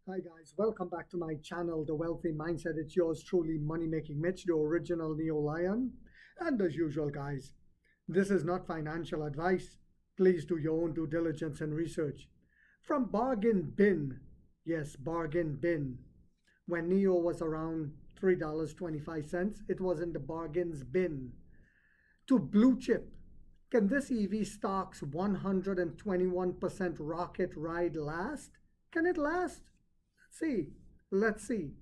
Hi guys, welcome back to my channel, The Wealthy Mindset. It's yours truly, Money Making Mitch, the original Neo Lion. And as usual, guys, this is not financial advice. Please do your own due diligence and research. From Bargain Bin, yes, Bargain Bin. When Neo was around $3.25, it was in the bargains bin. To blue chip, can this EV stock's 121% rocket ride last? Can it last? See, let's see.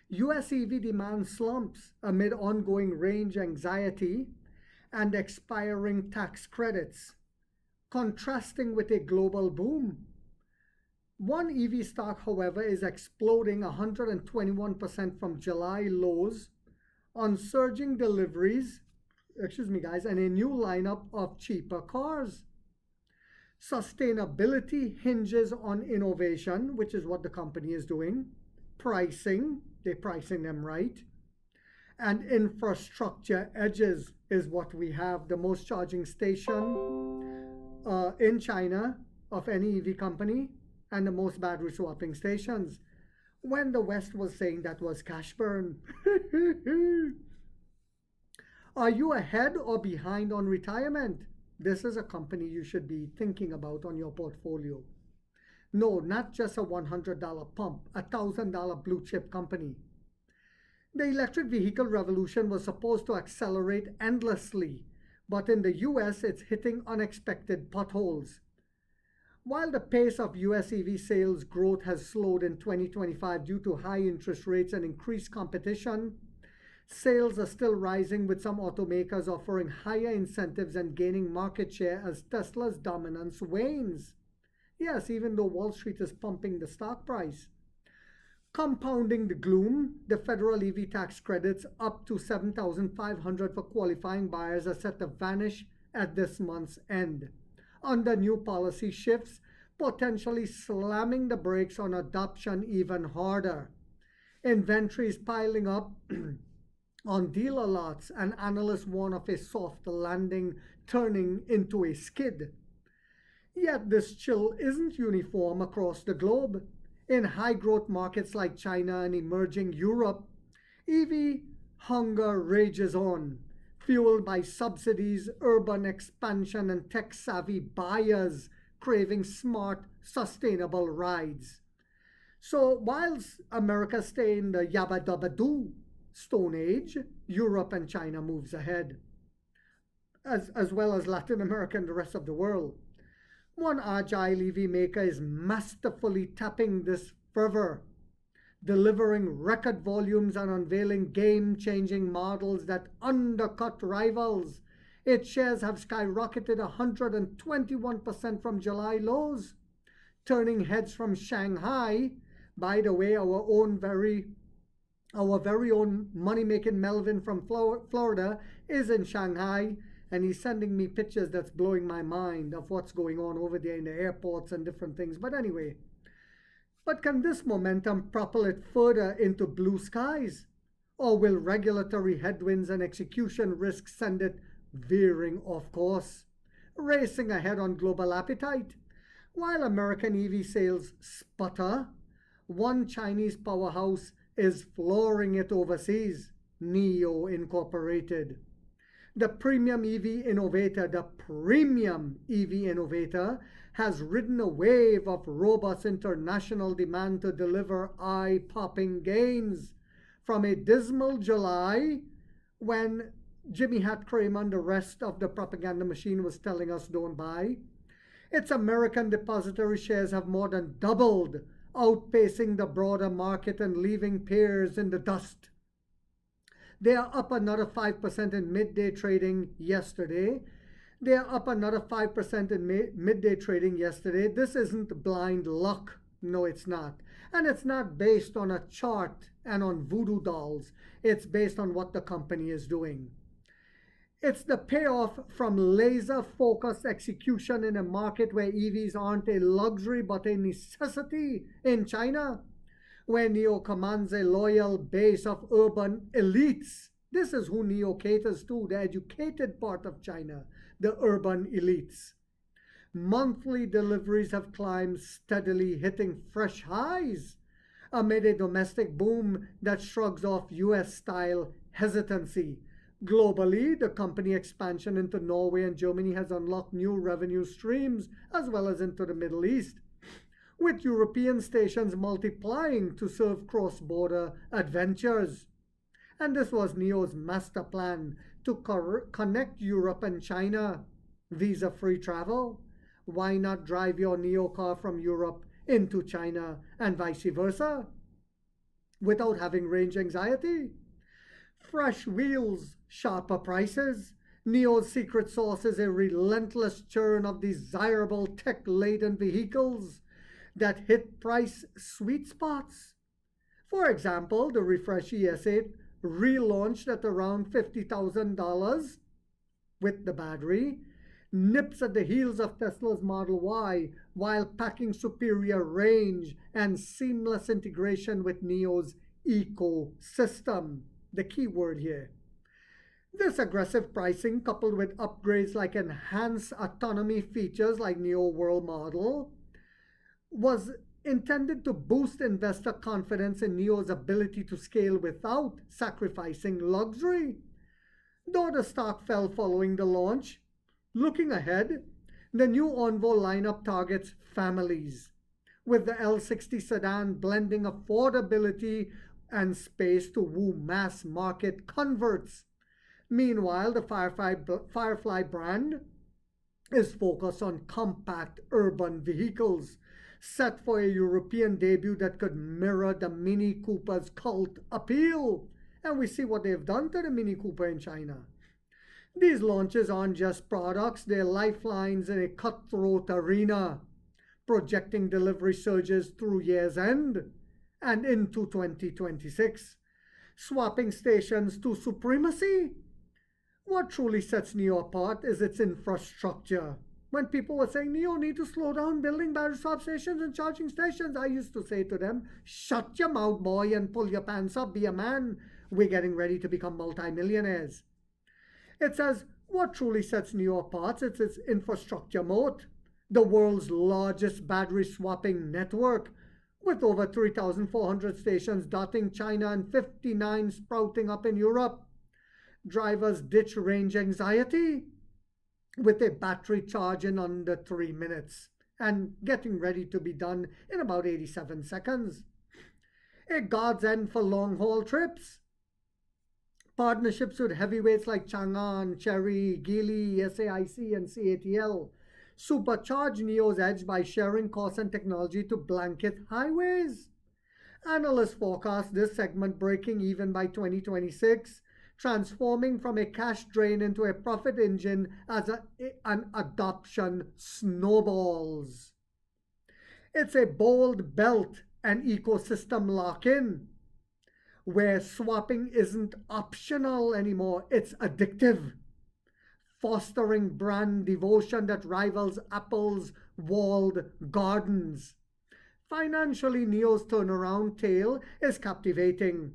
US EV demand slumps amid ongoing range anxiety and expiring tax credits, contrasting with a global boom. One EV stock, however, is exploding 121% from July lows on surging deliveries, guys, and a new lineup of cheaper cars. Sustainability hinges on innovation, which is what the company is doing. Pricing, they're pricing them right. And infrastructure edges is what we have. The most charging station in China of any EV company and the most battery swapping stations. When the West was saying that was cash burn. Are you ahead or behind on retirement? This is a company you should be thinking about on your portfolio. No, not just a $100 pump, a $1,000 blue chip company. The electric vehicle revolution was supposed to accelerate endlessly, but in the US it's hitting unexpected potholes. While the pace of US EV sales growth has slowed in 2025 due to high interest rates and increased competition, sales are still rising, with some automakers offering higher incentives and gaining market share as Tesla's dominance wanes. Yes, even though Wall Street is pumping the stock price. Compounding the gloom, the federal EV tax credits up to $7,500 for qualifying buyers are set to vanish at this month's end, under new policy shifts, potentially slamming the brakes on adoption even harder. Inventory is piling up on dealer lots, and analysts warn of a soft landing turning into a skid. Yet this chill isn't uniform across the globe. In high-growth markets like China and emerging Europe, EV hunger rages on, fueled by subsidies, urban expansion, and tech-savvy buyers craving smart, sustainable rides. So whilst America stay in the yabba-dabba-doo Stone Age, Europe and China moves ahead, as well as Latin America and the rest of the world. One agile EV maker is masterfully tapping this fervor, delivering record volumes and unveiling game-changing models that undercut rivals. Its shares have skyrocketed 121% from July lows, turning heads from Shanghai. By the way, our very own money-making Melvin from Florida is in Shanghai, and he's sending me pictures that's blowing my mind of what's going on over there in the airports and different things. But anyway, can this momentum propel it further into blue skies? Or will regulatory headwinds and execution risks send it veering off course, racing ahead on global appetite? While American EV sales sputter, one Chinese powerhouse is flooring it overseas, Nio Incorporated. The premium EV innovator has ridden a wave of robust international demand to deliver eye-popping gains. From a dismal July, when Jimmy Hat Kramer and the rest of the propaganda machine was telling us don't buy, its American depository shares have more than doubled, outpacing the broader market and leaving peers in the dust. They are up another 5% in midday trading yesterday. This isn't blind luck. No, it's not. And it's not based on a chart and on voodoo dolls. It's based on what the company is doing. It's the payoff from laser-focused execution in a market where EVs aren't a luxury but a necessity in China, where Nio commands a loyal base of urban elites. This is who Nio caters to, the educated part of China, the urban elites. Monthly deliveries have climbed steadily, hitting fresh highs amid a domestic boom that shrugs off US-style hesitancy. Globally, the company expansion into Norway and Germany has unlocked new revenue streams as well as into the Middle East, with European stations multiplying to serve cross-border adventures. And this was Nio's master plan to connect Europe and China. Visa-free travel. Why not drive your Nio car from Europe into China and vice versa without having range anxiety? Fresh wheels, sharper prices. Nio's secret sauce is a relentless churn of desirable tech-laden vehicles that hit price sweet spots. For example, the refresh ES8 relaunched at around $50,000 with the battery nips at the heels of Tesla's Model Y while packing superior range and seamless integration with Nio's ecosystem. The key word here. This aggressive pricing, coupled with upgrades like enhanced autonomy features like Nio World Model, was intended to boost investor confidence in Nio's ability to scale without sacrificing luxury. Though the stock fell following the launch, looking ahead, the new Envo lineup targets families, with the L60 sedan blending affordability and space to woo mass market converts. Meanwhile, the Firefly brand is focused on compact urban vehicles, set for a European debut that could mirror the Mini Cooper's cult appeal. And we see what they've done to the Mini Cooper in China. These launches aren't just products, they're lifelines in a cutthroat arena, projecting delivery surges through year's end and into 2026. Swapping stations to supremacy? What truly sets Nio apart is its infrastructure. When people were saying, Nio need to slow down building battery swap stations and charging stations, I used to say to them, shut your mouth, boy, and pull your pants up, be a man. We're getting ready to become multimillionaires. It says, what truly sets Nio apart is its infrastructure moat, the world's largest battery swapping network, with over 3,400 stations dotting China and 59 sprouting up in Europe. Drivers ditch range anxiety with a battery charge in under 3 minutes and getting ready to be done in about 87 seconds. A godsend for long-haul trips. Partnerships with heavyweights like Chang'an, Chery, Geely, SAIC, and CATL supercharge Nio's edge by sharing costs and technology to blanket highways. Analysts forecast this segment breaking even by 2026, transforming from a cash drain into a profit engine as an adoption snowballs. It's a bold belt and ecosystem lock-in, where swapping isn't optional anymore, it's addictive, fostering brand devotion that rivals Apple's walled gardens. Financially, Nio's turnaround tale is captivating.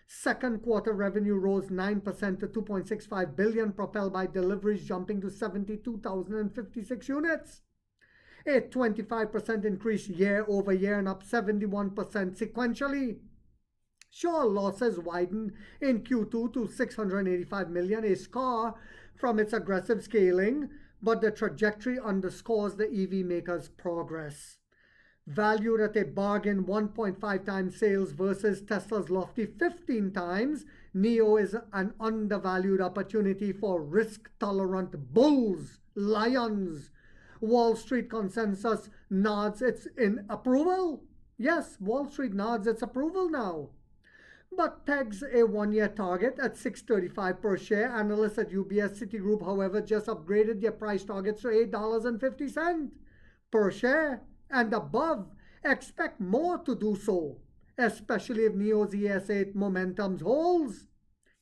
Second quarter revenue rose 9% to $2.65 billion, propelled by deliveries jumping to 72,056 units. A 25% increase year over year and up 71% sequentially. Sure, losses widened in Q2 to $685 million, a scar from its aggressive scaling, but the trajectory underscores the EV maker's progress. Valued at a bargain 1.5 times sales versus Tesla's lofty 15 times, Nio is an undervalued opportunity for risk-tolerant bulls, lions. Wall Street consensus nods its approval. Yes, Wall Street nods its approval now, but pegs a one-year target at $6.35 per share. Analysts at UBS Citigroup, however, just upgraded their price targets to $8.50 per share and above. Expect more to do so, especially if Nio's ES8 momentum holds.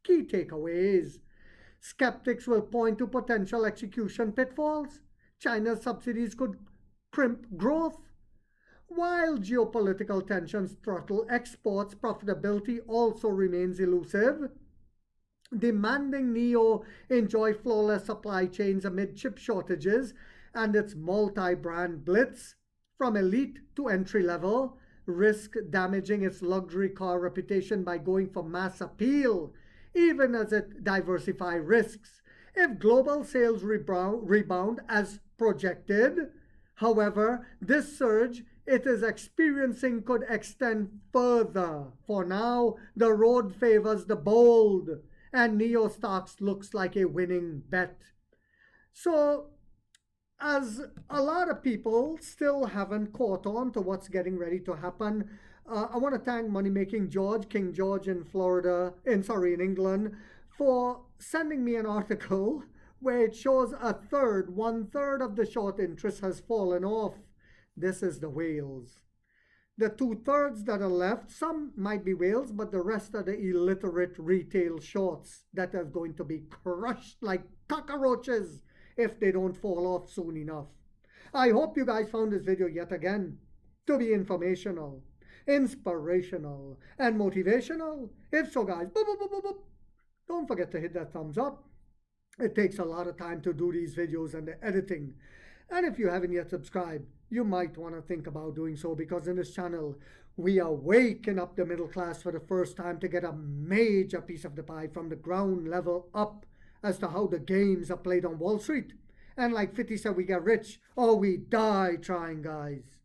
Key takeaways. Skeptics will point to potential execution pitfalls. China's subsidies could crimp growth. While geopolitical tensions throttle exports, profitability also remains elusive, demanding Nio enjoy flawless supply chains amid chip shortages and its multi-brand blitz from elite to entry level risk damaging its luxury car reputation by going for mass appeal, even as it diversifies risks. If global sales rebound as projected, however, this surge it is experiencing could extend further. For now, the road favors the bold, and Nio stocks looks like a winning bet. So, as a lot of people still haven't caught on to what's getting ready to happen, I want to thank Money Making George, King George in Florida, in England, for sending me an article where it shows one third of the short interest has fallen off. This is the whales. The 2/3 that are left, some might be whales, but the rest are the illiterate retail shorts that are going to be crushed like cockroaches if they don't fall off soon enough. I hope you guys found this video yet again to be informational, inspirational, and motivational. If so, guys, boop, boop, boop, boop, boop. Don't forget to hit that thumbs up. It takes a lot of time to do these videos and the editing. And if you haven't yet subscribed, you might want to think about doing so, because in this channel, we are waking up the middle class for the first time to get a major piece of the pie from the ground level up as to how the games are played on Wall Street. And like 50 said, we get rich or we die trying, guys.